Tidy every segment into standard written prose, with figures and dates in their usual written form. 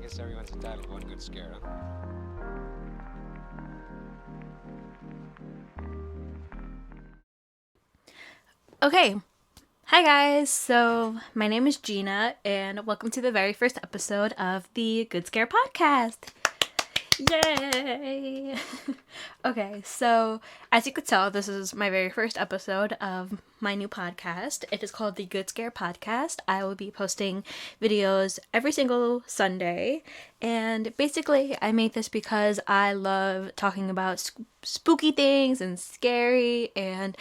guess everyone's entitled to one good scare, huh? Okay. Hi, guys. So, my name is Gina, and welcome to the very first episode of the Good Scare podcast. Yay! Okay, so as you could tell, this is my very first episode of my new podcast. It is called the Good Scare Podcast. I will be posting videos every single Sunday, and basically, I made this because I love talking about spooky things and scary, and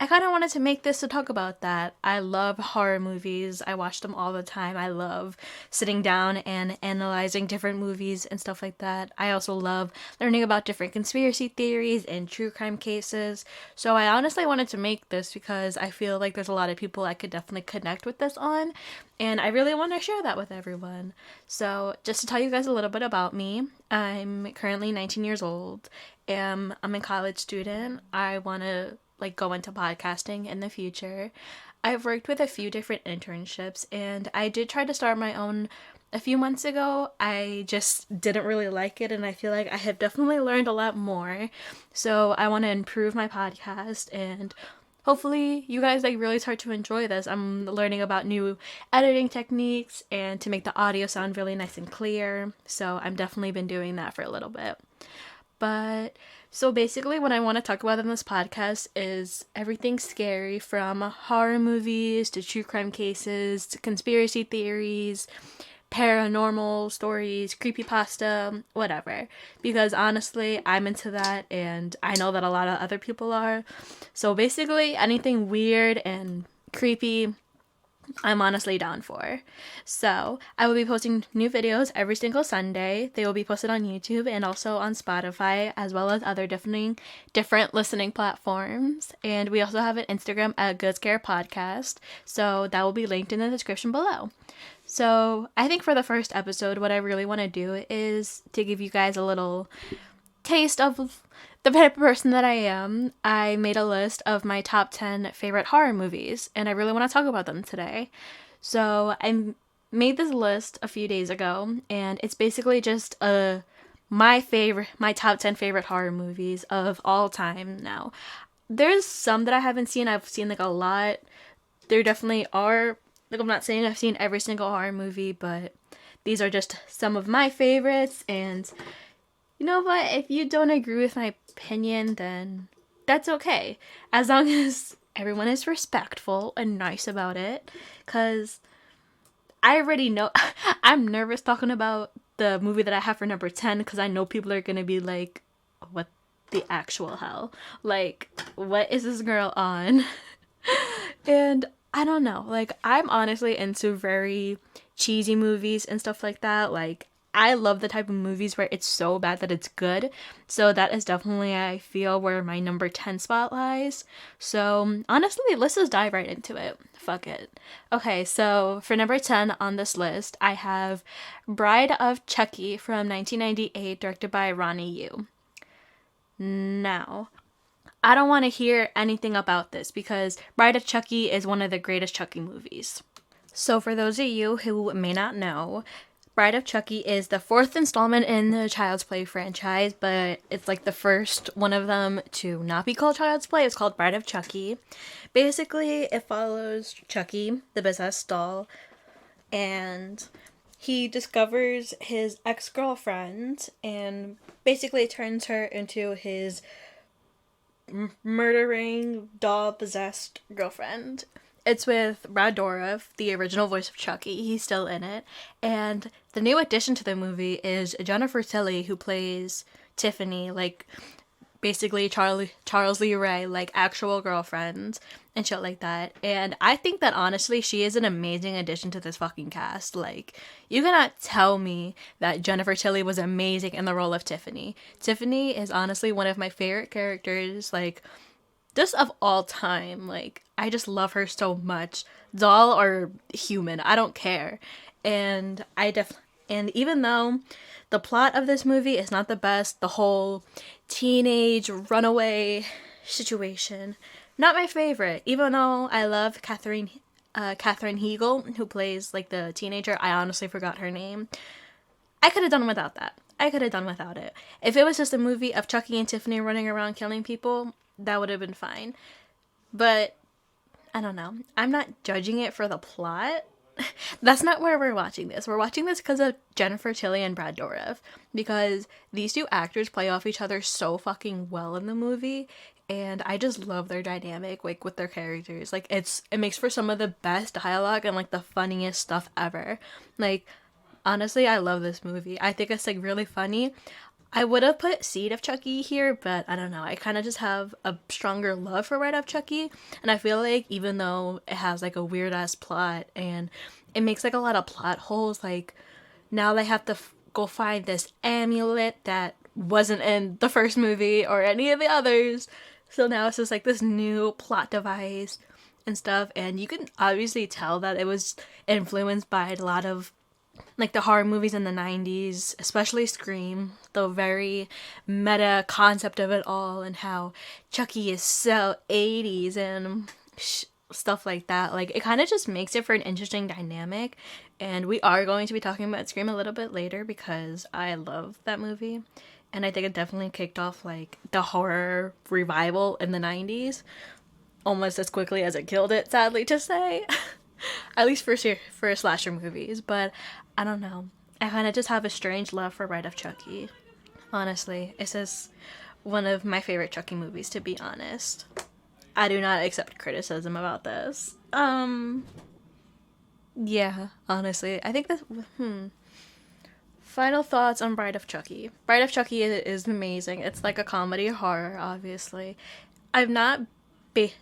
I kind of wanted to make this to talk about that. I love horror movies. I watch them all the time. I love sitting down and analyzing different movies and stuff like that. I also love learning about different conspiracy theories and true crime cases. So I honestly wanted to make this because I feel like there's a lot of people I could definitely connect with this on, and I really want to share that with everyone. So, just to tell you guys a little bit about me, I'm currently 19 years old. I'm a college student. I want to go into podcasting in the future. I've worked with a few different internships, and I did try to start my own a few months ago. I just didn't really like it, and I feel like I have definitely learned a lot more. So I want to improve my podcast, and hopefully you guys really start to enjoy this. I'm learning about new editing techniques and to make the audio sound really nice and clear. So I'm definitely been doing that for a little bit. But so basically, what I want to talk about in this podcast is everything scary, from horror movies to true crime cases to conspiracy theories, paranormal stories, creepypasta, whatever. Because honestly, I'm into that, and I know that a lot of other people are. So basically, anything weird and creepy, I'm honestly down for. So, I will be posting new videos every single Sunday. They will be posted on YouTube and also on Spotify, as well as other different listening platforms. And we also have an Instagram at Good Scare Podcast. So, that will be linked in the description below. So, I think for the first episode, what I really want to do is to give you guys a little taste of the type of person that I am. I made a list of my top 10 favorite horror movies, and I really want to talk about them today. So I made this list a few days ago, and it's basically just my top 10 favorite horror movies of all time now. There's some that I haven't seen. I've seen a lot. There definitely are, I'm not saying I've seen every single horror movie, but these are just some of my favorites. And you know what? If you don't agree with my opinion, then that's okay. As long as everyone is respectful and nice about it. Because I already know. I'm nervous talking about the movie that I have for number 10 because I know people are going to be like, what the actual hell? Like, what is this girl on? And I don't know. I'm honestly into very cheesy movies and stuff like that. I love the type of movies where it's so bad that it's good. So that is definitely, I feel, where my number 10 spot lies. So honestly, let's just dive right into it. Fuck it. Okay, so for number 10 on this list, I have Bride of Chucky from 1998, directed by Ronnie Yu. Now, I don't want to hear anything about this because Bride of Chucky is one of the greatest Chucky movies. So, for those of you who may not know, Bride of Chucky is the fourth installment in the Child's Play franchise, but it's the first one of them to not be called Child's Play. It's called Bride of Chucky. Basically, it follows Chucky, the possessed doll, and he discovers his ex-girlfriend and basically turns her into his murdering doll possessed girlfriend. It's with Brad Dourif, the original voice of Chucky. He's still in it. And the new addition to the movie is Jennifer Tilly, who plays Tiffany, basically Charles Lee Ray, actual girlfriend and shit like that. And I think that honestly, she is an amazing addition to this fucking cast. You cannot tell me that Jennifer Tilly was amazing in the role of Tiffany. Tiffany is honestly one of my favorite characters, just of all time. I just love her so much. Doll or human, I don't care. And and even though the plot of this movie is not the best, the whole teenage runaway situation, not my favorite. Even though I love Catherine Hegel, who plays the teenager. I honestly forgot her name. I could have done without that. I could have done without it. If it was just a movie of Chucky and Tiffany running around killing people, that would have been fine. But I don't know. I'm not judging it for the plot. That's not where we're watching this. We're watching this because of Jennifer Tilly and Brad Dourif. Because these two actors play off each other so fucking well in the movie. And I just love their dynamic, like, with their characters. Like, it makes for some of the best dialogue and, like, the funniest stuff ever. Like, honestly, I love this movie. I think it's, like, really funny. I would have put Seed of Chucky here, but I don't know. I kind of just have a stronger love for Right of Chucky. And I feel like even though it has like a weird ass plot and it makes like a lot of plot holes, like now they have to go find this amulet that wasn't in the first movie or any of the others. So now it's just like this new plot device and stuff. And you can obviously tell that it was influenced by a lot of like the horror movies in the 90s, especially Scream, the very meta concept of it all and how Chucky is so 80s and stuff like that. Like, it kind of just makes it for an interesting dynamic. And we are going to be talking about Scream a little bit later because I love that movie. And I think it definitely kicked off like the horror revival in the 90s almost as quickly as it killed it, sadly to say. At least for slasher movies, but I don't know. I kind of just have a strange love for Bride of Chucky. Honestly, it's just one of my favorite Chucky movies, to be honest. I do not accept criticism about this. Yeah, honestly, I think that, Final thoughts on Bride of Chucky. Bride of Chucky is amazing. It's like a comedy horror, obviously. I'm not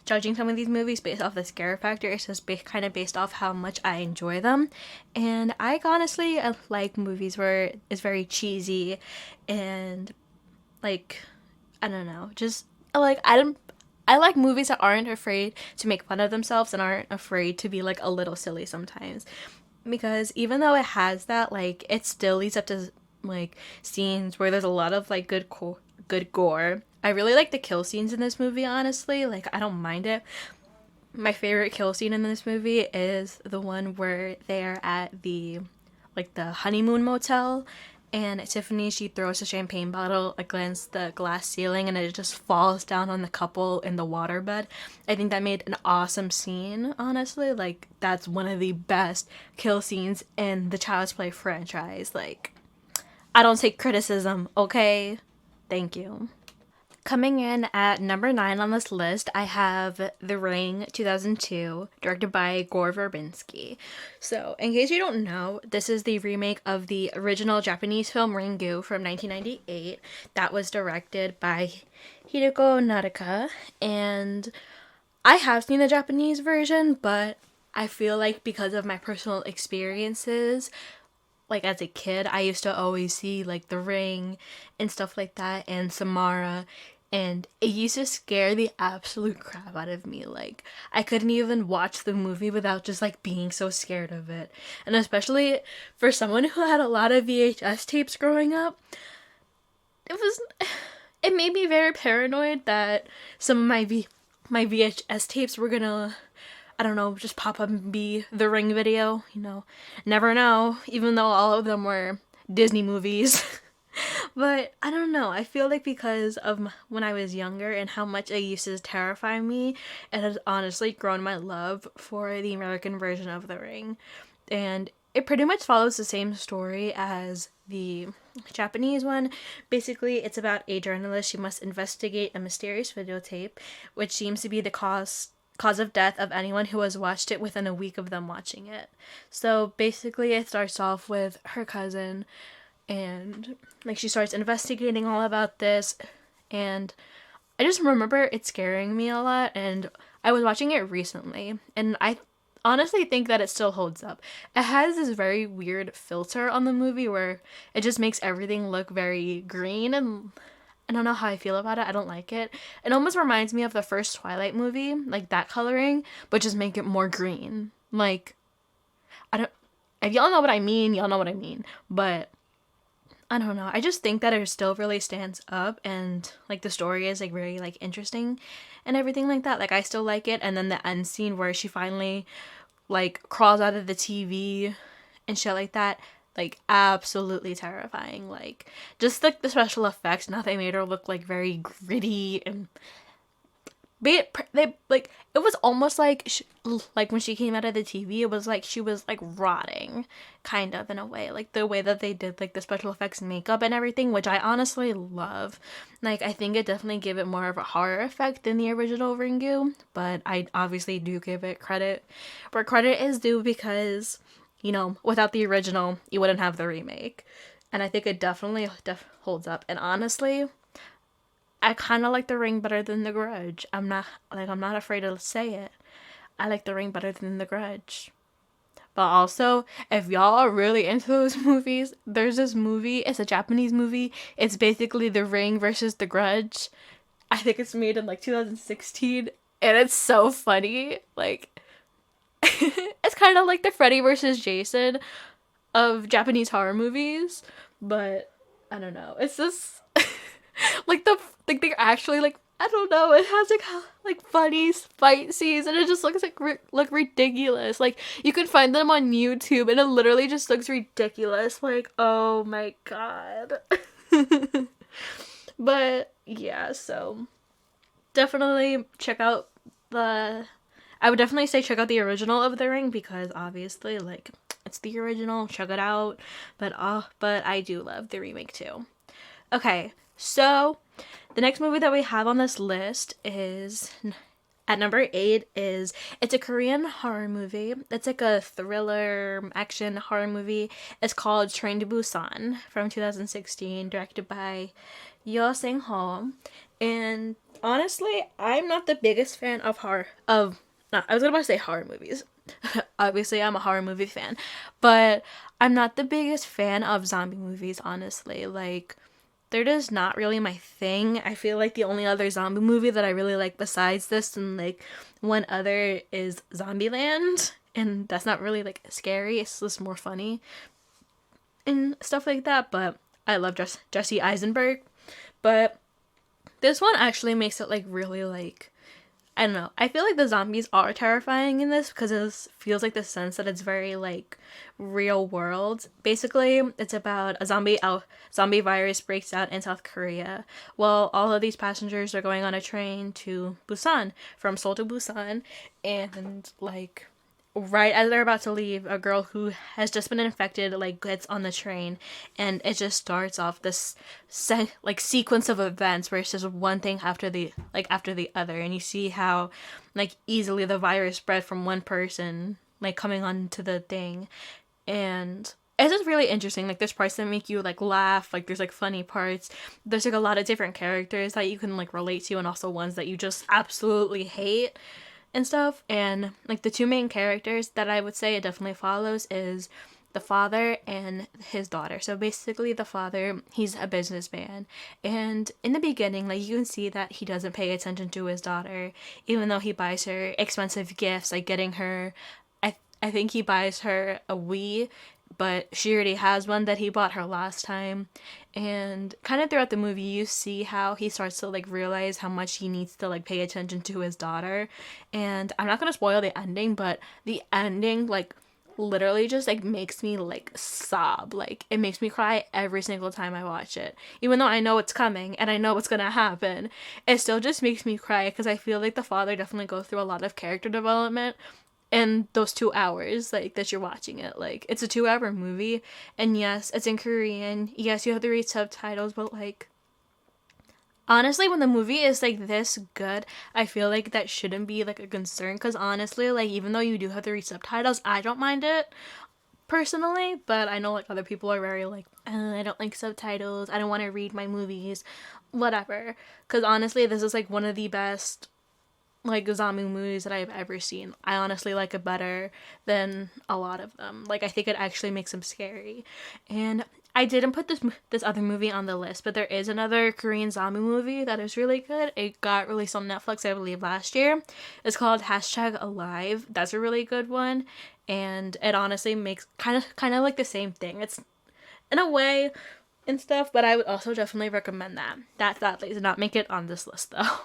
judging some of these movies based off the scare factor. It's just kind of based off how much I enjoy them. And I honestly like movies where it's very cheesy and like, I don't know, just like I like movies that aren't afraid to make fun of themselves and aren't afraid to be like a little silly sometimes. Because even though it has that, like, it still leads up to like scenes where there's a lot of like good gore. I really like the kill scenes in this movie, honestly. Like, I don't mind it. My favorite kill scene in this movie is the one where they're at the honeymoon motel, and Tiffany, she throws a champagne bottle against the glass ceiling and it just falls down on the couple in the waterbed. I think that made an awesome scene, honestly. Like, that's one of the best kill scenes in the Child's Play franchise. Like, I don't take criticism, okay? Thank you. Coming in at number 9 on this list, I have The Ring 2002, directed by Gore Verbinski. So, in case you don't know, this is the remake of the original Japanese film Ringu from 1998 that was directed by Hideko Naraka. And I have seen the Japanese version, but I feel like because of my personal experiences, like as a kid, I used to always see like The Ring and stuff like that and Samara, and it used to scare the absolute crap out of me. Like, I couldn't even watch the movie without just like being so scared of it. And especially for someone who had a lot of VHS tapes growing up, it made me very paranoid that some of my VHS tapes were gonna, I don't know, just pop up and be The Ring video, you know. Never know, even though all of them were Disney movies. But I don't know, I feel like because of when I was younger and how much it used to terrify me, it has honestly grown my love for the American version of The Ring. And it pretty much follows the same story as the Japanese one. Basically, it's about a journalist. She must investigate a mysterious videotape, which seems to be the cause of death of anyone who has watched it within a week of them watching it. So basically, it starts off with her cousin, and like she starts investigating all about this, and I just remember it scaring me a lot. And I was watching it recently, and I honestly think that it still holds up. It has this very weird filter on the movie where it just makes everything look very green, and I don't know how I feel about it. I don't like it. It almost reminds me of the first Twilight movie, like that coloring, but just make it more green. Like, I don't, if y'all know what I mean, y'all know what I mean. But I don't know. I just think that it still really stands up, and like the story is like very like interesting and everything like that. Like, I still like it. And then the end scene where she finally like crawls out of the TV and shit like that. like absolutely terrifying. Like just like the special effects, now they made her look like very gritty and they like it was almost like like when she came out of the TV, it was like she was like rotting, kind of in a way, like the way that they did like the special effects, makeup, and everything, which I honestly love. Like I think it definitely gave it more of a horror effect than the original Ringu, but I obviously do give it credit where credit is due because without the original, you wouldn't have the remake, and I think it definitely holds up. And honestly, I kind of like The Ring better than The Grudge. I'm not afraid to say it. I like The Ring better than The Grudge. But also, if y'all are really into those movies, there's this movie. It's a Japanese movie. It's basically The Ring versus The Grudge. I think it's made in like 2016, and it's so funny. Like, it's kind of like the Freddy versus Jason of Japanese horror movies, but I don't know. It's just they're actually like, I don't know. It has like funny fight scenes, and it just looks like look ridiculous. Like you can find them on YouTube, and it literally just looks ridiculous. Like, oh my god. But yeah, so definitely check out the. I would definitely say check out the original of The Ring because obviously, like, it's the original. Check it out. But I do love the remake too. Okay, so the next movie that we have on this list is at number 8 is it's a Korean horror movie. It's like a thriller action horror movie. It's called Train to Busan from 2016, directed by Yo Sang-ho. And honestly, I'm not the biggest fan of I was about to say horror movies. Obviously, I'm a horror movie fan, but I'm not the biggest fan of zombie movies, honestly. Like, they're just not really my thing. I feel like the only other zombie movie that I really like besides this and like one other is Zombieland, and that's not really like scary. It's just more funny and stuff like that. But I love Jesse Eisenberg, but this one actually makes it like really like, I don't know. I feel like the zombies are terrifying in this because it feels like the sense that it's very like real world. Basically, it's about a zombie virus breaks out in South Korea. Well, all of these passengers are going on a train to Busan, from Seoul to Busan, and like right as they're about to leave, a girl who has just been infected like gets on the train, and it just starts off this sequence of events where it's just one thing after the other, and you see how like easily the virus spread from one person like coming onto the thing. And it's just really interesting. Like there's parts that make you like laugh, like there's like funny parts, there's like a lot of different characters that you can like relate to, and also ones that you just absolutely hate and stuff. And like the two main characters that I would say it definitely follows is the father and his daughter. So basically the father, he's a businessman, and in the beginning like you can see that he doesn't pay attention to his daughter, even though he buys her expensive gifts, like getting her, I think he buys her a Wii, but she already has one that he bought her last time. And kind of throughout the movie you see how he starts to like realize how much he needs to like pay attention to his daughter. And I'm not going to spoil the ending, but the ending like literally just like makes me like sob. Like it makes me cry every single time I watch it, even though I know it's coming and I know what's gonna happen. It still just makes me cry because I feel like the father definitely goes through a lot of character development in those 2 hours like that you're watching it. Like it's a 2-hour movie, and yes, it's in Korean, yes, you have to read subtitles, but like honestly, when the movie is like this good, I feel like that shouldn't be like a concern, because honestly, like even though you do have to read subtitles, I don't mind it personally. But I know like other people are very like, I don't like subtitles, I don't want to read my movies, whatever. Because honestly, this is like one of the best like zombie movies that I've ever seen. I honestly like it better than a lot of them. Like I think it actually makes them scary. And I didn't put this other movie on the list, but there is another Korean zombie movie that is really good. It got released on Netflix, I believe, last year. It's called #Alive. That's a really good one, and it honestly makes kind of like the same thing. It's in a way and stuff, but I would also definitely recommend that. That did not make it on this list though.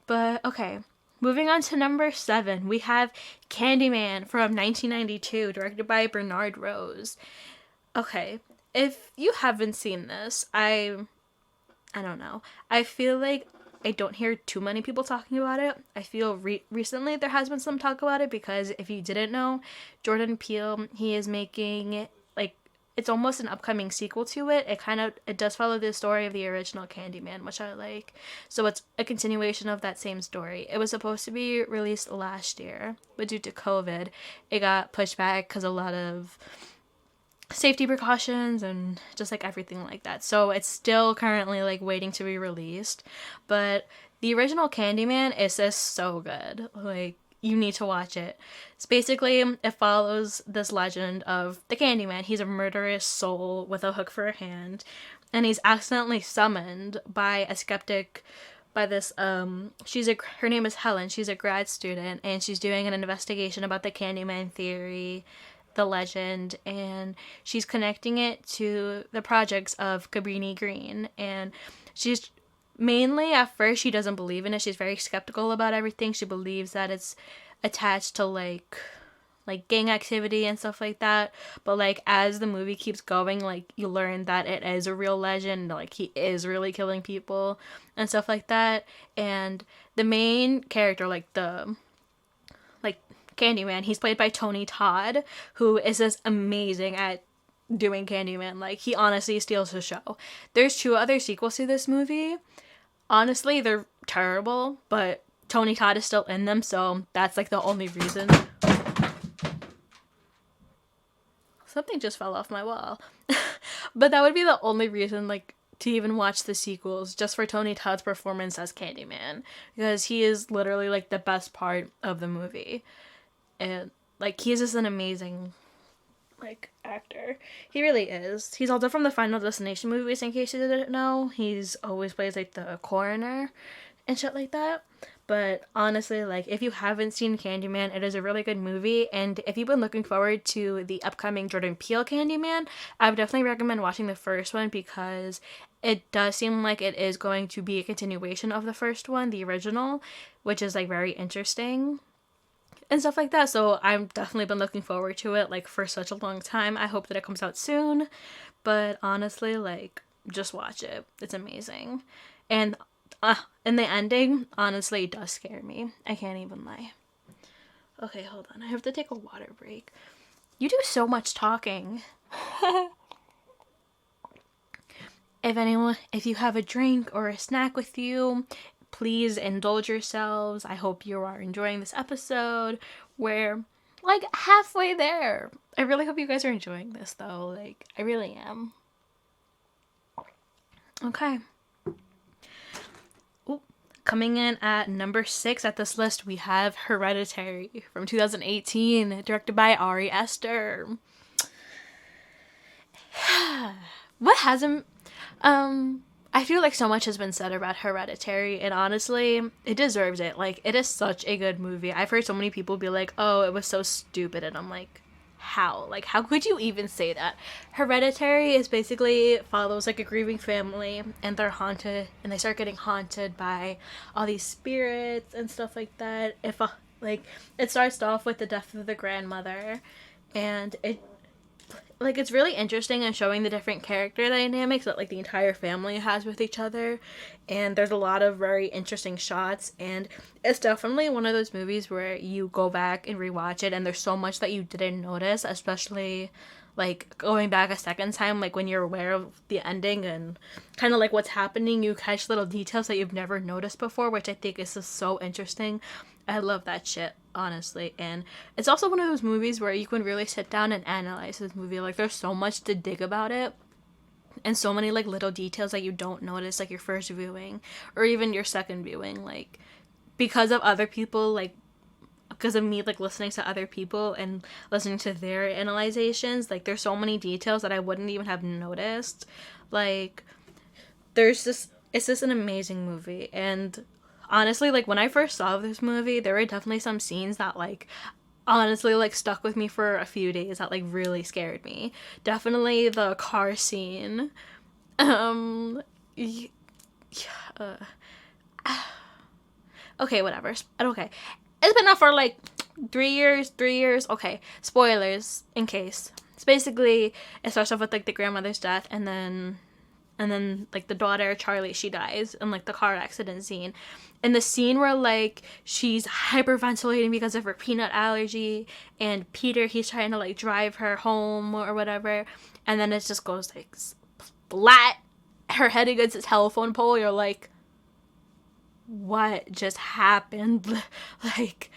But okay, moving on to number 7, we have Candyman from 1992, directed by Bernard Rose. Okay, if you haven't seen this, I don't know. I feel like I don't hear too many people talking about it. I feel recently there has been some talk about it because if you didn't know, Jordan Peele, he is making like it's almost an upcoming sequel to it. It does follow the story of the original Candyman, which I like. So it's a continuation of that same story. It was supposed to be released last year, but due to COVID, it got pushed back because a lot of safety precautions and just like everything like that. So it's still currently like waiting to be released. But the original Candyman is just so good. Like you need to watch it. It's basically it follows this legend of the Candyman. He's a murderous soul with a hook for a hand, and he's accidentally summoned by a skeptic by this her name is Helen. She's a grad student and she's doing an investigation about the Candyman theory, the legend, and she's connecting it to the projects of Cabrini Green. And she's mainly at first she doesn't believe in it. She's very skeptical about everything. She believes that it's attached to like gang activity and stuff like that. But like as the movie keeps going, like you learn that it is a real legend, like he is really killing people and stuff like that. And the main character, like the Candyman, he's played by Tony Todd, who is just amazing at doing Candyman. Like, he honestly steals the show. There's 2 other sequels to this movie. Honestly, they're terrible, but Tony Todd is still in them, so that's like the only reason. Something just fell off my wall. But that would be the only reason, like, to even watch the sequels, just for Tony Todd's performance as Candyman, because he is literally like the best part of the movie. And like he's just an amazing like actor. He really is. He's also from the Final Destination movies, in case you didn't know. He's always plays like the coroner and shit like that. But honestly, like if you haven't seen Candyman, it is a really good movie. And if you've been looking forward to the upcoming Jordan Peele Candyman, I would definitely recommend watching the first one because it does seem like it is going to be a continuation of the first one, the original, which is like very interesting and stuff like that. So I've definitely been looking forward to it like for such a long time. I hope that it comes out soon. But honestly, like just watch it. It's amazing. And the ending honestly does scare me. I can't even lie. Okay, hold on. I have to take a water break. You do so much talking. If you have a drink or a snack with you, please indulge yourselves. I hope you are enjoying this episode. We're like halfway there. I really hope you guys are enjoying this though. Like, I really am. Okay. Ooh. Coming in at number 6 at this list, we have Hereditary from 2018, directed by Ari Aster. What hasn't I feel like so much has been said about Hereditary, and honestly, it deserves it. Like, it is such a good movie. I've heard so many people be like, oh, it was so stupid, and I'm like, how? Like, how could you even say that? Hereditary is basically follows, like, a grieving family, and they're haunted, and they start getting haunted by all these spirits and stuff like that. It starts off with the death of the grandmother, and it's really interesting and showing the different character dynamics that like the entire family has with each other, and there's a lot of very interesting shots, and it's definitely one of those movies where you go back and rewatch it and there's so much that you didn't notice, especially like going back a second time, like when you're aware of the ending and kind of like what's happening, you catch little details that you've never noticed before, which I think is just so interesting. I love that shit, honestly. And it's also one of those movies where you can really sit down and analyze this movie. Like, there's so much to dig about it, and so many like little details that you don't notice like your first viewing or even your second viewing, like because of other people, like because of me like listening to other people and listening to their analyzations. Like, there's so many details that I wouldn't even have noticed. Like, it's just an amazing movie. And honestly, like when I first saw this movie, there were definitely some scenes that like honestly like stuck with me for a few days that like really scared me. Definitely the car scene. Okay, whatever. Okay. It's been out for like 3 years. Okay, spoilers in case. it's basically, it starts off with like the grandmother's death, and then like the daughter Charlie, she dies in like the car accident scene. And the scene where like she's hyperventilating because of her peanut allergy, and Peter, he's trying to like drive her home or whatever, and then it just goes like splat, her head against a telephone pole. You're like, what just happened? Like,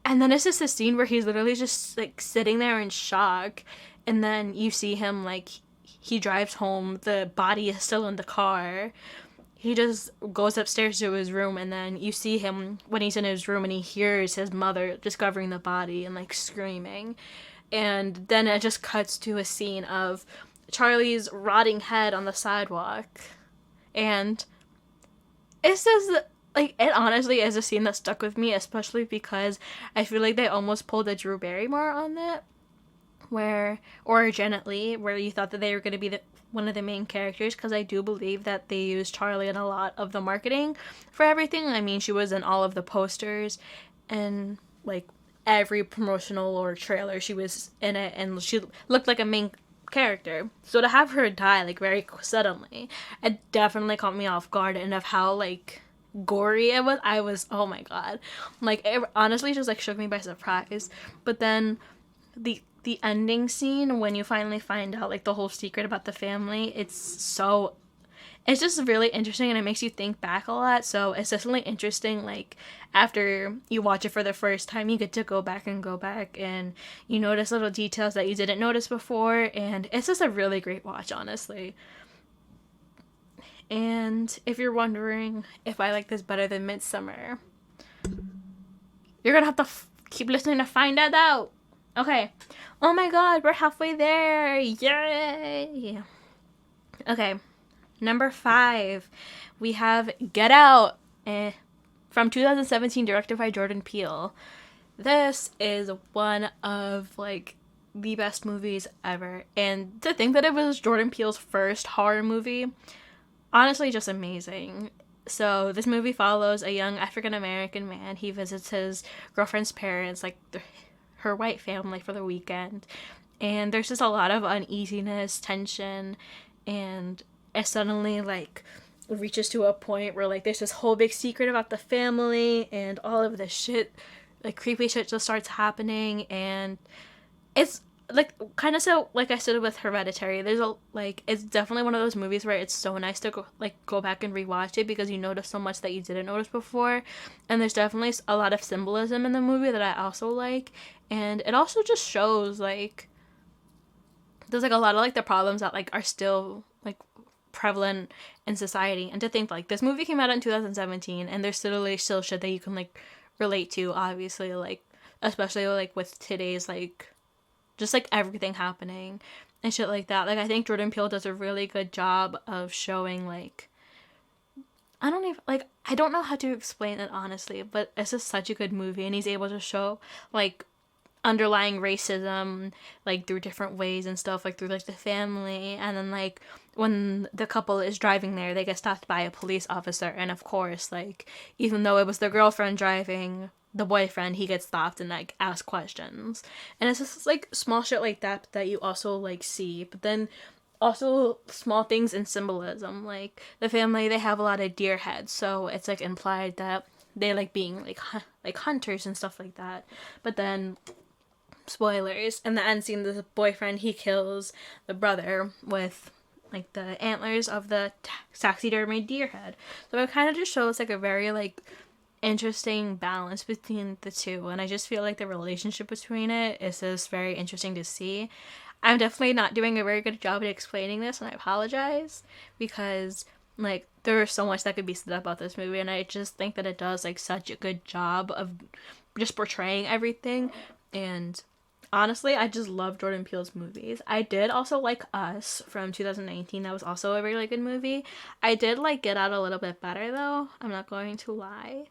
and then it's just a scene where he's literally just like sitting there in shock, and then you see him like he drives home, the body is still in the car. He just goes upstairs to his room, and then you see him when he's in his room and he hears his mother discovering the body and like screaming. And then it just cuts to a scene of Charlie's rotting head on the sidewalk. And it's just like, it honestly is a scene that stuck with me, especially because I feel like they almost pulled a Drew Barrymore on that, where, or Janet Leigh, where you thought that they were going to be one of the main characters, because I do believe that they used Charlie in a lot of the marketing for everything. I mean, she was in all of the posters and like every promotional or trailer, she was in it, and she looked like a main character. So to have her die like very suddenly, it definitely caught me off guard, and of how like gory it was, I was, oh my god, like it honestly just like shook me by surprise. But then the ending scene, when you finally find out like the whole secret about the family, it's just really interesting, and it makes you think back a lot. So it's definitely interesting, like after you watch it for the first time, you get to go back and you notice little details that you didn't notice before, and it's just a really great watch, honestly. And if you're wondering if I like this better than Midsummer, you're gonna have to keep listening to find that out. Okay. Oh my god, we're halfway there. Yay! Okay. Number 5, we have Get Out, from 2017, directed by Jordan Peele. This is one of like the best movies ever, and to think that it was Jordan Peele's first horror movie, honestly, just amazing. So this movie follows a young African American man. He visits his girlfriend's parents, like her white family, for the weekend, and there's just a lot of uneasiness, tension, and it suddenly like reaches to a point where like there's this whole big secret about the family, and all of this shit, like creepy shit, just starts happening. And it's like kind of, so like I said with Hereditary, there's a like, it's definitely one of those movies where it's so nice to go back and rewatch it, because you notice so much that you didn't notice before. And there's definitely a lot of symbolism in the movie that I also like, and it also just shows like there's like a lot of like the problems that like are still like prevalent in society. And to think like this movie came out in 2017, and there's still shit that you can like relate to, obviously, like especially like with today's like just like everything happening and shit like that. Like I think Jordan Peele does a really good job of showing like, I don't know how to explain it, honestly, but it's just such a good movie, and he's able to show like underlying racism like through different ways and stuff, like through like the family. And then like when the couple is driving there, they get stopped by a police officer, and of course like even though it was the girlfriend driving, the boyfriend, he gets stopped and like asked questions. And it's just like small shit like that you also like see. But then also small things in symbolism, like the family, they have a lot of deer heads, so it's like implied that they like being like hunters and stuff like that. But then spoilers, in the end scene, the boyfriend, he kills the brother with like the antlers of the taxidermy deer head. So it kind of just shows like a very like interesting balance between the two, and I just feel like the relationship between it is just very interesting to see. I'm definitely not doing a very good job at explaining this, and I apologize, because like there's so much that could be said about this movie, and I just think that it does like such a good job of just portraying everything. And honestly, I just love Jordan Peele's movies. I did also like Us from 2019. That was also a really good movie. I did like Get Out a little bit better, though. I'm not going to lie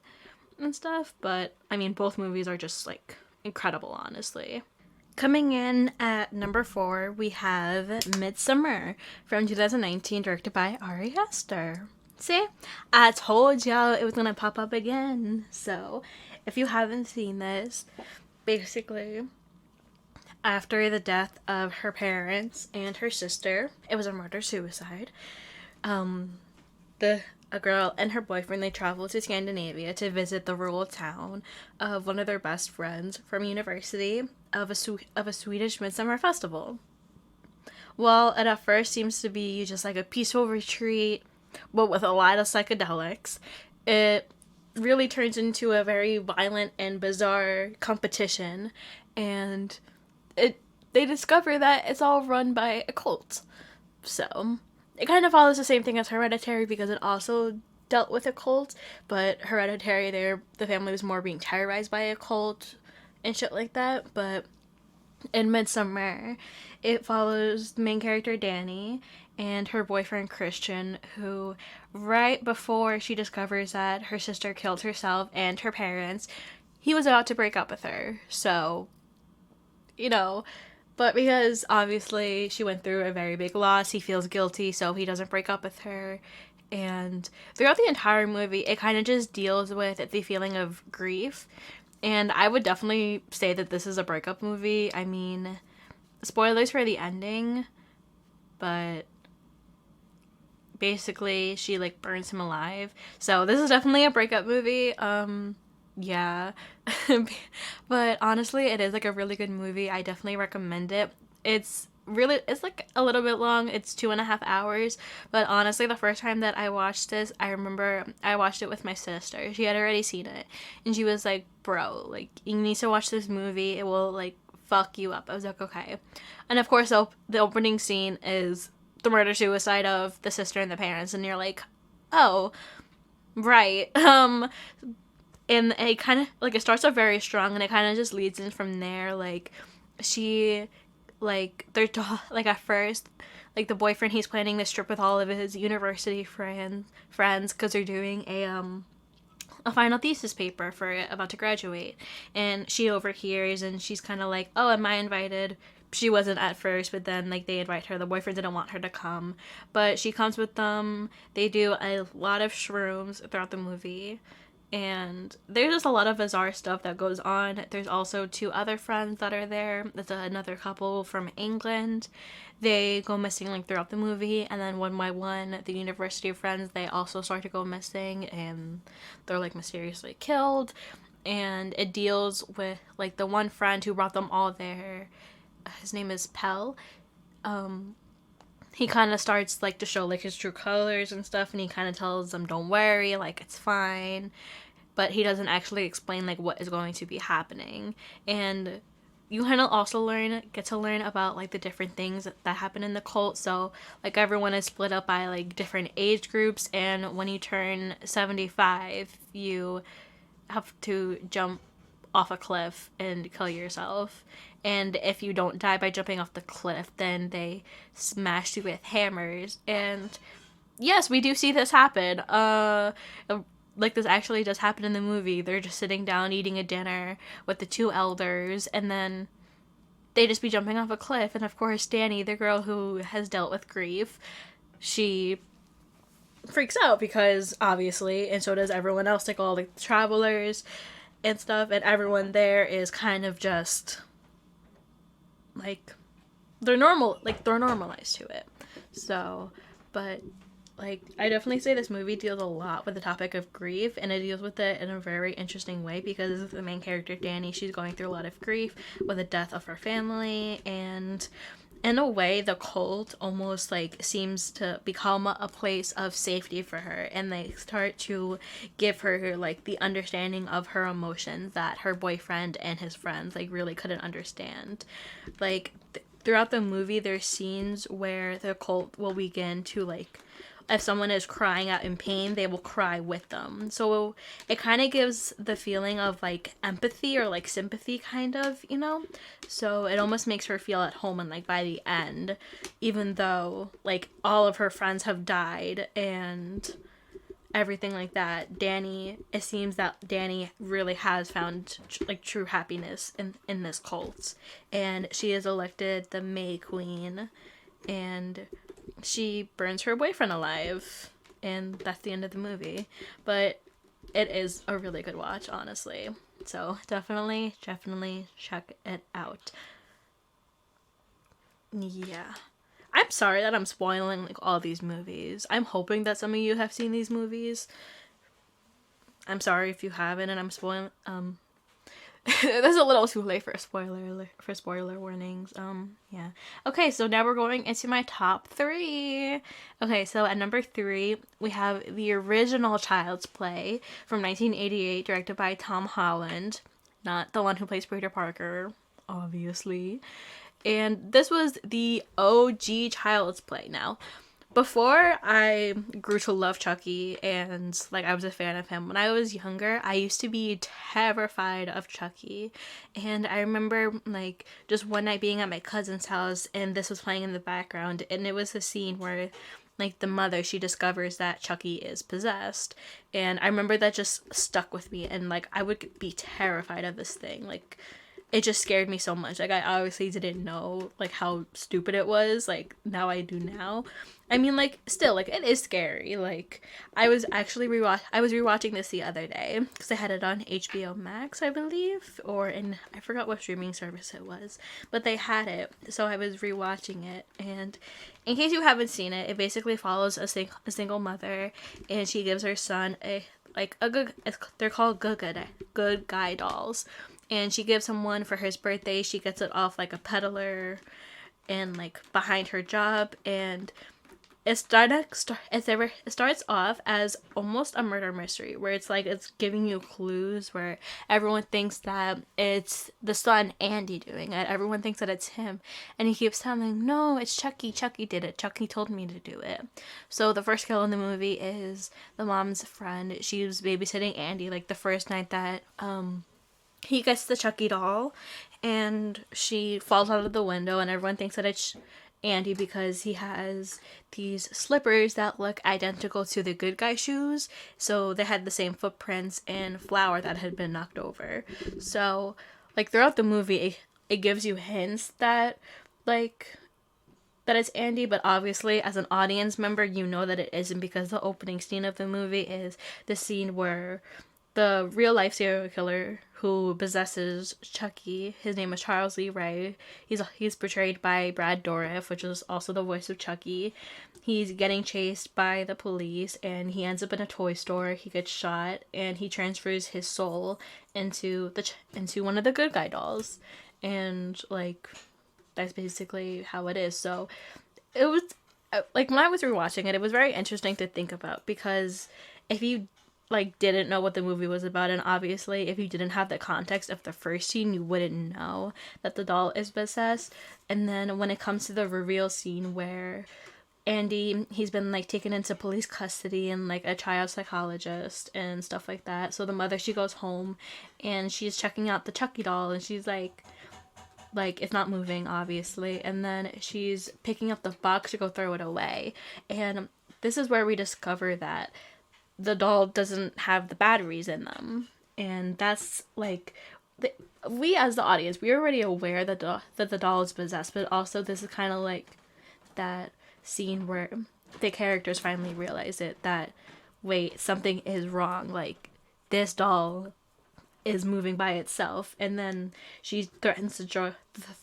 and stuff. But, I mean, both movies are just, like, incredible, honestly. Coming in at number 4, we have Midsummer from 2019, directed by Ari Aster. See? I told y'all it was gonna pop up again. So, if you haven't seen this, basically, after the death of her parents and her sister. It was a murder-suicide. The a girl and her boyfriend, they traveled to Scandinavia to visit the rural town of one of their best friends from university of a Swedish midsummer festival. Well, it at first seems to be just like a peaceful retreat, but with a lot of psychedelics, it really turns into a very violent and bizarre competition, and they discover that it's all run by a cult. So it kind of follows the same thing as Hereditary because it also dealt with a cult, but Hereditary, the family was more being terrorized by a cult and shit like that. But in Midsummer, it follows the main character Danny and her boyfriend Christian, who, right before she discovers that her sister killed herself and her parents, he was about to break up with her. So, you know, but because obviously she went through a very big loss, he feels guilty, so he doesn't break up with her. And throughout the entire movie, it kind of just deals with the feeling of grief. And I would definitely say that this is a breakup movie. I mean, spoilers for the ending, but basically she like burns him alive. So this is definitely a breakup movie. Yeah. But honestly, it is like a really good movie. I definitely recommend it. It's like a little bit long. It's 2.5 hours. But honestly, the first time that I watched this, I remember I watched it with my sister. She had already seen it. And she was like, bro, like, you need to watch this movie. It will like fuck you up. I was like, okay. And of course, the opening scene is the murder-suicide of the sister and the parents. And you're like, oh, right. And it kind of like, it starts off very strong and it kind of just leads in from there. Like, she, like, like at first, like the boyfriend, he's planning this trip with all of his university friends because they're doing a final thesis paper for about to graduate. And she overhears and she's kind of like, oh, am I invited? She wasn't at first, but then like they invite her. The boyfriend didn't want her to come, but she comes with them. They do a lot of shrooms throughout the movie. And there's just a lot of bizarre stuff that goes on. There's also two other friends that are there. There's another couple from England. They go missing like throughout the movie, and then one by one, the university friends, they also start to go missing, and they're like mysteriously killed. And it deals with like the one friend who brought them all there. His name is Pell. He kind of starts like to show like his true colors and stuff, and he kind of tells them, don't worry, like it's fine, but he doesn't actually explain like what is going to be happening. And you kind of also get to learn about like the different things that happen in the cult. So like everyone is split up by like different age groups, and when you turn 75, you have to jump off a cliff and kill yourself. And if you don't die by jumping off the cliff, then they smash you with hammers. And yes, we do see this happen. Like this actually does happen in the movie. They're just sitting down eating a dinner with the two elders, and then they just be jumping off a cliff. And of course, Danny, the girl who has dealt with grief, she freaks out because obviously, and so does everyone else, like all the travelers and stuff, and everyone there is kind of just like they're normalized to it. So, but like I definitely say this movie deals a lot with the topic of grief, and it deals with it in a very interesting way because the main character Danny, she's going through a lot of grief with the death of her family, and in a way the cult almost like seems to become a place of safety for her, and they start to give her like the understanding of her emotions that her boyfriend and his friends like really couldn't understand. Like throughout the movie there's scenes where the cult will begin to like, if someone is crying out in pain, they will cry with them. So it kind of gives the feeling of like empathy or like sympathy kind of, you know? So it almost makes her feel at home, and like by the end, even though like all of her friends have died and everything like that, it seems that Danny really has found like true happiness in this cult. And she is elected the May Queen, and she burns her boyfriend alive, and that's the end of the movie. But it is a really good watch, honestly. So definitely check it out. Yeah. I'm sorry that I'm spoiling like all these movies. I'm hoping that some of you have seen these movies. I'm sorry if you haven't, and I'm spoiling. That's a little too late for a spoiler warnings. Yeah. Okay, so now we're going into my top three. Okay, so at number three we have the original Child's Play from 1988, directed by Tom Holland, not the one who plays Peter Parker, obviously. And this was the OG Child's Play. Now, before I grew to love Chucky and like I was a fan of him, when I was younger, I used to be terrified of Chucky. And I remember like just one night being at my cousin's house and this was playing in the background, and it was a scene where like the mother, she discovers that Chucky is possessed, and I remember that just stuck with me, and like I would be terrified of this thing. Like it just scared me so much. Like I obviously didn't know like how stupid it was. Like now I do now. I mean, like still, like it is scary. Like I was actually rewatching this the other day because I had it on HBO Max, I believe, or in I forgot what streaming service it was, but they had it, so I was rewatching it. And in case you haven't seen it, it basically follows a single mother, and she gives her son a good. They're called good guy dolls, and she gives him one for his birthday. She gets it off like a peddler and like behind her job, and it starts off as almost a murder mystery where it's like it's giving you clues where everyone thinks that it's the son Andy doing it. Everyone thinks that it's him, and he keeps telling, no, it's Chucky. Chucky did it. Chucky told me to do it. So the first kill in the movie is the mom's friend. She was babysitting Andy like the first night that he gets the Chucky doll, and she falls out of the window, and everyone thinks that it's Andy because he has these slippers that look identical to the good guy shoes. So they had the same footprints and flour that had been knocked over. So, like, throughout the movie, it gives you hints that, like, that it's Andy, but obviously, as an audience member, you know that it isn't because the opening scene of the movie is the scene where the real life serial killer who possesses Chucky, his name is Charles Lee Ray. He's portrayed by Brad Dourif, which is also the voice of Chucky. He's getting chased by the police, and he ends up in a toy store. He gets shot, and he transfers his soul into one of the good guy dolls, and like that's basically how it is. So it was like when I was rewatching it, it was very interesting to think about because if you like didn't know what the movie was about, and obviously if you didn't have the context of the first scene, you wouldn't know that the doll is possessed. And then when it comes to the reveal scene where Andy, he's been like taken into police custody and like a child psychologist and stuff like that. So the mother, she goes home and she's checking out the Chucky doll, and she's like it's not moving obviously, and then she's picking up the box to go throw it away. And this is where we discover that the doll doesn't have the batteries in them, and that's like we as the audience, we're already aware that the doll is possessed, but also this is kind of like that scene where the characters finally realize it, that wait, something is wrong, like this doll is moving by itself. And then she threatens to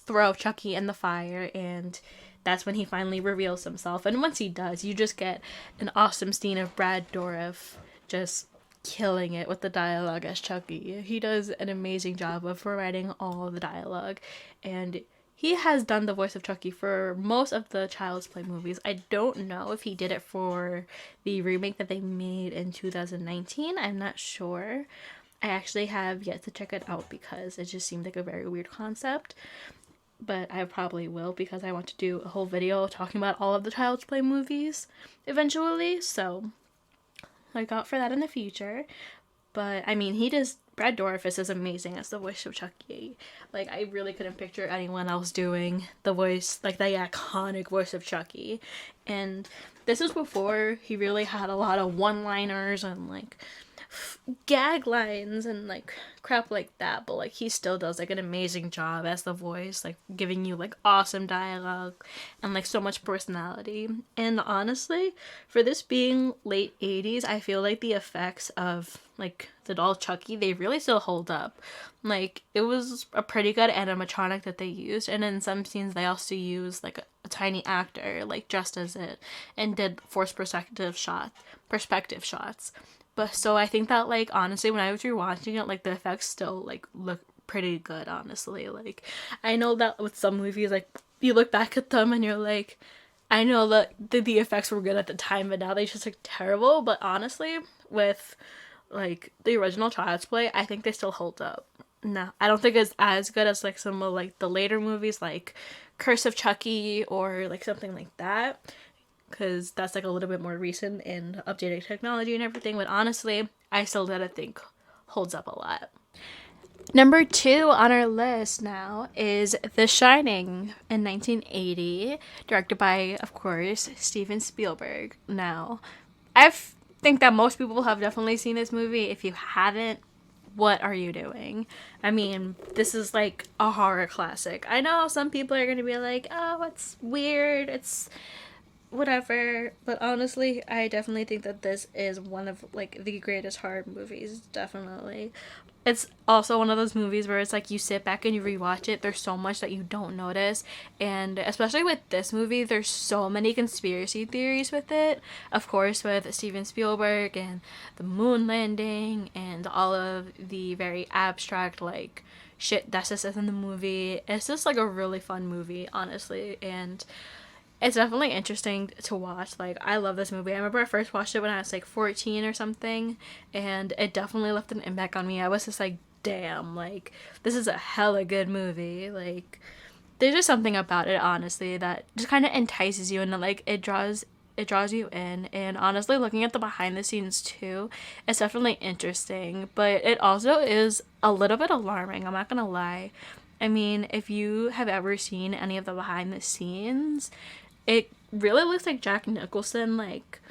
throw Chucky in the fire, and that's when he finally reveals himself. And once he does, you just get an awesome scene of Brad Dourif just killing it with the dialogue as Chucky. He does an amazing job of writing all the dialogue, and he has done the voice of Chucky for most of the Child's Play movies. I don't know if he did it for the remake that they made in 2019. I'm not sure. I actually have yet to check it out because it just seemed like a very weird concept. But I probably will because I want to do a whole video talking about all of the Child's Play movies eventually. So look out for that in the future. But I mean, Brad Dourif is amazing as the voice of Chucky. Like, I really couldn't picture anyone else doing the voice, like the iconic voice of Chucky. And this is before he really had a lot of one-liners and like gag lines and like crap like that, but like he still does like an amazing job as the voice, like giving you like awesome dialogue and like so much personality. And honestly, for this being late 80s, I feel like the effects of like the doll Chucky, they really still hold up. Like, it was a pretty good animatronic that they used, and in some scenes they also used like a tiny actor like dressed as it and did forced perspective shots. But so I think that, like, honestly, when I was rewatching it, like, the effects still like look pretty good, honestly. Like, I know that with some movies, like, you look back at them and you're like, I know that the effects were good at the time, but now they just look terrible. But honestly, with like the original Child's Play, I think they still hold up. No, I don't think it's as good as like some of like the later movies, like Curse of Chucky or like something like that, because that's like a little bit more recent in updated technology and everything. But honestly, I still gotta think holds up a lot. Number 2 on our list now is The Shining in 1980, directed by, of course, Steven Spielberg. Now, I think that most people have definitely seen this movie. If you haven't, what are you doing? I mean, this is like a horror classic. I know some people are going to be like, oh, it's weird, it's whatever, but honestly, I definitely think that this is one of like the greatest horror movies, definitely. It's also one of those movies where it's like you sit back and you rewatch it, there's so much that you don't notice, and especially with this movie, there's so many conspiracy theories with it, of course, with Steven Spielberg and the moon landing and all of the very abstract like shit that's just in the movie. It's just like a really fun movie, honestly, and it's definitely interesting to watch. Like, I love this movie. I remember I first watched it when I was like 14 or something, and it definitely left an impact on me. I was just like, damn, like, this is a hella good movie. Like, there's just something about it, honestly, that just kind of entices you, and like it draws you in. And honestly, looking at the behind the scenes too, it's definitely interesting, but it also is a little bit alarming, I'm not gonna lie. I mean, if you have ever seen any of the behind the scenes, it really looks like Jack Nicholson like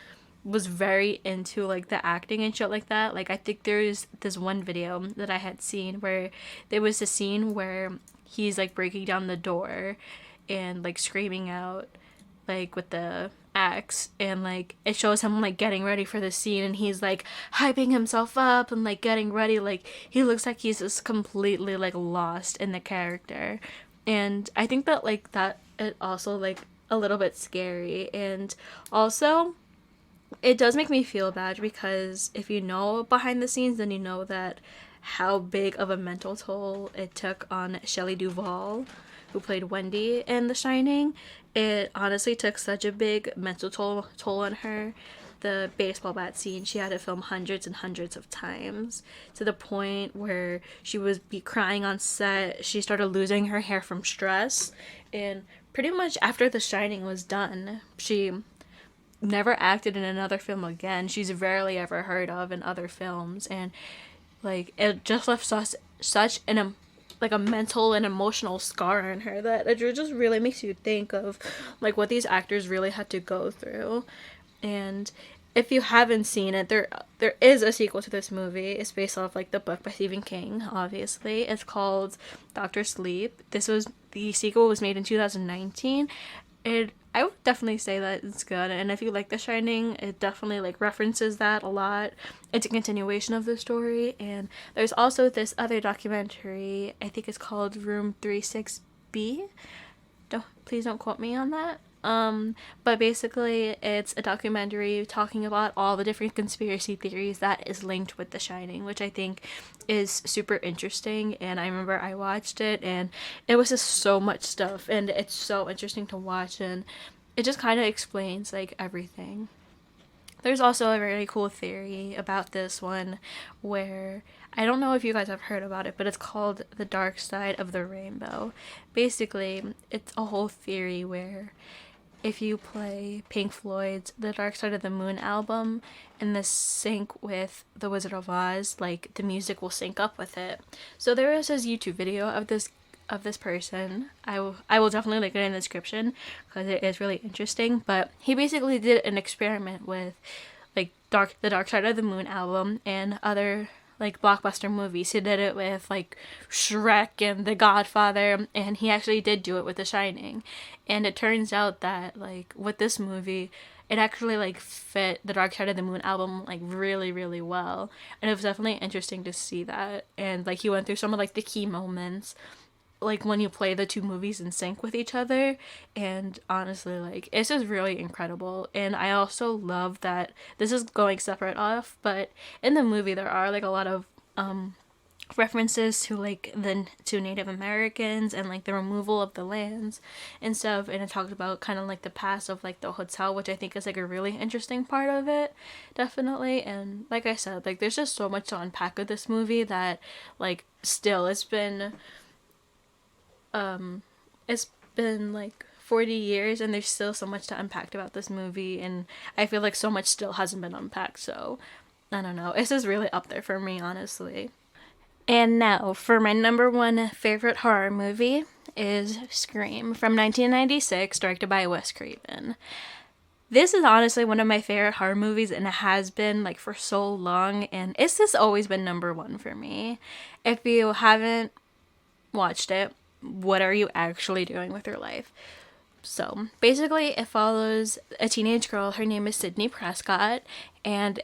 was very into like the acting and shit like that. Like, I think there's this one video that I had seen where there was a scene where he's like breaking down the door and like screaming out like with the axe, and like it shows him like getting ready for the scene, and he's like hyping himself up and like getting ready, like he looks like he's just completely like lost in the character. And I think that like that it also like a little bit scary, and also it does make me feel bad because if you know behind the scenes, then you know that how big of a mental toll it took on Shelley Duvall, who played Wendy in The Shining. It honestly took such a big mental toll on her. The baseball bat scene, she had to film hundreds and hundreds of times, to the point where she would be crying on set. She started losing her hair from stress, and pretty much after The Shining was done, she never acted in another film again. She's rarely ever heard of in other films, and like it just left such an like a mental and emotional scar on her that it just really makes you think of like what these actors really had to go through. And if you haven't seen it, there is a sequel to this movie. It's based off like the book by Stephen King, obviously. It's called Doctor Sleep. The sequel was made in 2019. I would definitely say that it's good, and if you like The Shining, it definitely like references that a lot. It's a continuation of the story, and there's also this other documentary, I think it's called Room 36B. Please don't quote me on that. But basically it's a documentary talking about all the different conspiracy theories that is linked with The Shining, which I think is super interesting. And I remember I watched it and it was just so much stuff, and it's so interesting to watch, and it just kind of explains like everything. There's also a very cool theory about this one where I don't know if you guys have heard about it, but it's called the dark side of the rainbow. Basically, it's a whole theory where if you play Pink Floyd's The Dark Side of the Moon album in the sync with The Wizard of Oz, like the music will sync up with it. So there is this YouTube video of this person. I will definitely link it in the description because it is really interesting. But he basically did an experiment with like the Dark Side of the Moon album and other like blockbuster movies. He did it with like Shrek and The Godfather, and he actually did do it with The Shining. And it turns out that like with this movie, it actually like fit the Dark Side of the Moon album like really really well, and it was definitely interesting to see that. And like he went through some of like the key moments like when you play the two movies in sync with each other, and honestly like it's just really incredible. And I also love that this is going separate off, but in the movie there are like a lot of references to like to Native Americans and like the removal of the lands and stuff, and it talks about kind of like the past of like the hotel, which I think is like a really interesting part of it, definitely. And like I said, like there's just so much to unpack with this movie that like still it's been like 40 years and there's still so much to unpack about this movie, and I feel like so much still hasn't been unpacked. So I don't know, it's just really up there for me, honestly. And now for my number one favorite horror movie is Scream from 1996, directed by Wes Craven. This is honestly one of my favorite horror movies, and it has been like for so long, and it's just always been number one for me. If you haven't watched it, what are you actually doing with your life? So basically it follows a teenage girl. Her name is Sydney Prescott, and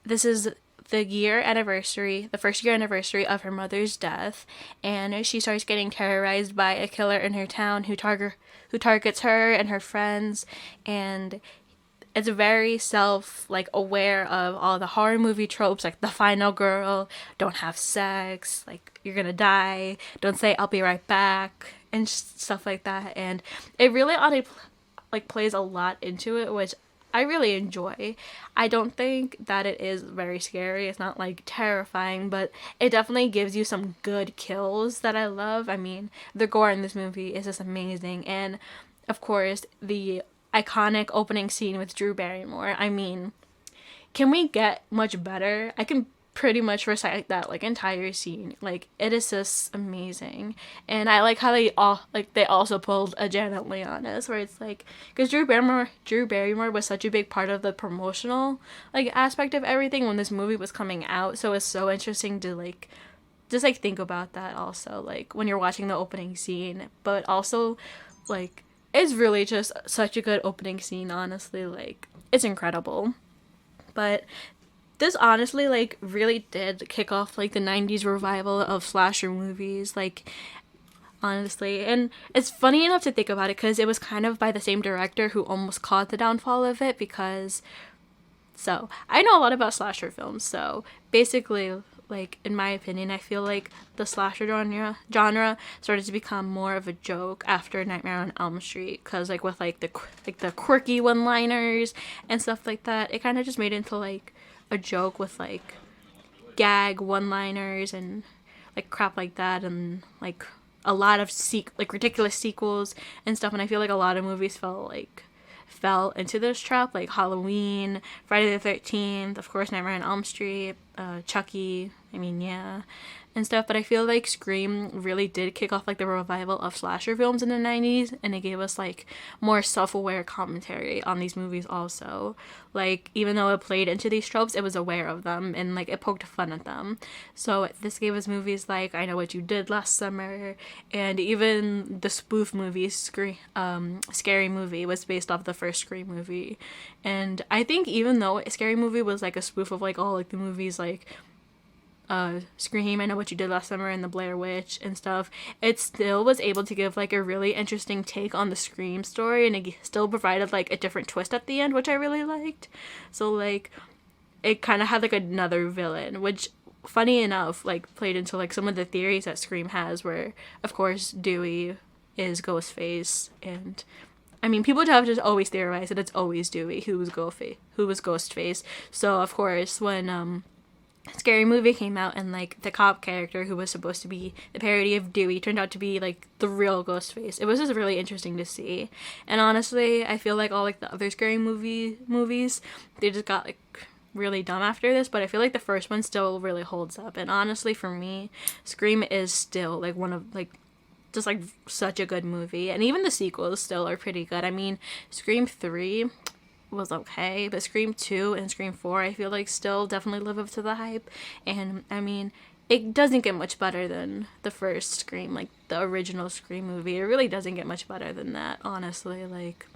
this is the first year anniversary of her mother's death, and she starts getting terrorized by a killer in her town who targets her and her friends. And it's very aware of all the horror movie tropes, like the final girl, don't have sex, like you're gonna die, don't say I'll be right back, and stuff like that. And it really plays a lot into it, which I really enjoy. I don't think that it is very scary. It's not like terrifying, but it definitely gives you some good kills that I love. I mean, the gore in this movie is just amazing, and of course the iconic opening scene with Drew Barrymore. I mean, can we get much better? I can pretty much recite that like entire scene. Like it is just amazing. And I like how they also pulled a Janet Leigh on us, where it's like, because Drew Barrymore was such a big part of the promotional like aspect of everything when this movie was coming out. So it's so interesting to like just like think about that also, like when you're watching the opening scene. But also like it's really just such a good opening scene, honestly. Like it's incredible. But this honestly like really did kick off like the 90s revival of slasher movies, like honestly. And it's funny enough to think about it because it was kind of by the same director who almost caused the downfall of it, because so I know a lot about slasher films. So basically, like in my opinion, I feel like the slasher genre started to become more of a joke after Nightmare on Elm Street, because like with like the quirky one-liners and stuff like that, it kind of just made it into like a joke with like gag one-liners and like crap like that, and like a lot of ridiculous sequels and stuff. And I feel like a lot of movies fell into this trap, like Halloween, Friday the 13th, of course Nightmare on Elm Street, Chucky, I mean, yeah, and stuff. But I feel like Scream really did kick off like the revival of slasher films in the 90s, and it gave us like more self-aware commentary on these movies also. Like even though it played into these tropes, it was aware of them and like it poked fun at them. So this gave us movies like I Know What You Did Last Summer, and even the spoof movie Scary Movie was based off the first Scream movie. And I think even though Scary Movie was like a spoof of like all like the movies like Scream, I Know What You Did Last Summer, and The Blair Witch and stuff, it still was able to give like a really interesting take on the Scream story, and it still provided like a different twist at the end, which I really liked. So like it kind of had like another villain, which funny enough like played into like some of the theories that Scream has, where of course Dewey is Ghostface. And I mean, people have just always theorized that it's always Dewey who was Ghostface. So of course when Scary Movie came out, and like the cop character who was supposed to be the parody of Dewey turned out to be like the real Ghostface. It was just really interesting to see. And honestly, I feel like all like the other Scary movies, they just got like really dumb after this, but I feel like the first one still really holds up. And honestly, for me, Scream is still like one of like just like such a good movie, and even the sequels still are pretty good. I mean, Scream 3, was okay, but Scream 2 and Scream 4 I feel like still definitely live up to the hype. And I mean, it doesn't get much better than the first Scream, like the original Scream movie. It really doesn't get much better than that, honestly. Like,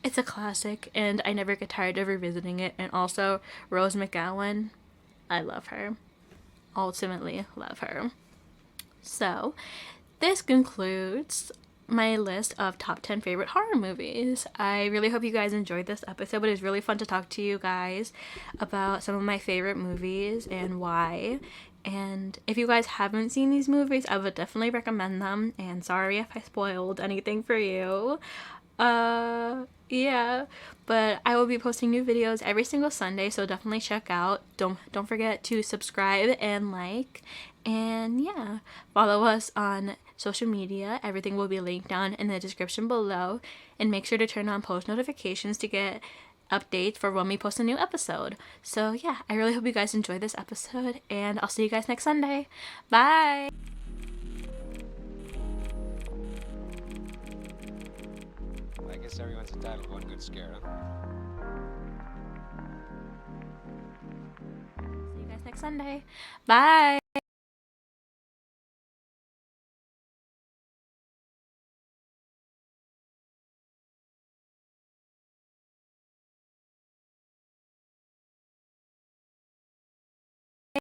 it's a classic, and I never get tired of revisiting it. And also, Rose McGowan, I love her. Ultimately, love her. So, this concludes my list of top 10 favorite horror movies. I really hope you guys enjoyed this episode. It was really fun to talk to you guys about some of my favorite movies and why. And if you guys haven't seen these movies, I would definitely recommend them. And sorry if I spoiled anything for you. Yeah, but I will be posting new videos every single Sunday, so definitely check out. Don't forget to subscribe and like, and yeah, follow us on social media. Everything will be linked down in the description below, and make sure to turn on post notifications to get updates for when we post a new episode. So yeah, I really hope you guys enjoyed this episode, and I'll see you guys next Sunday. Bye. I guess everyone's entitled to one good scare, huh? See you guys next Sunday. Bye.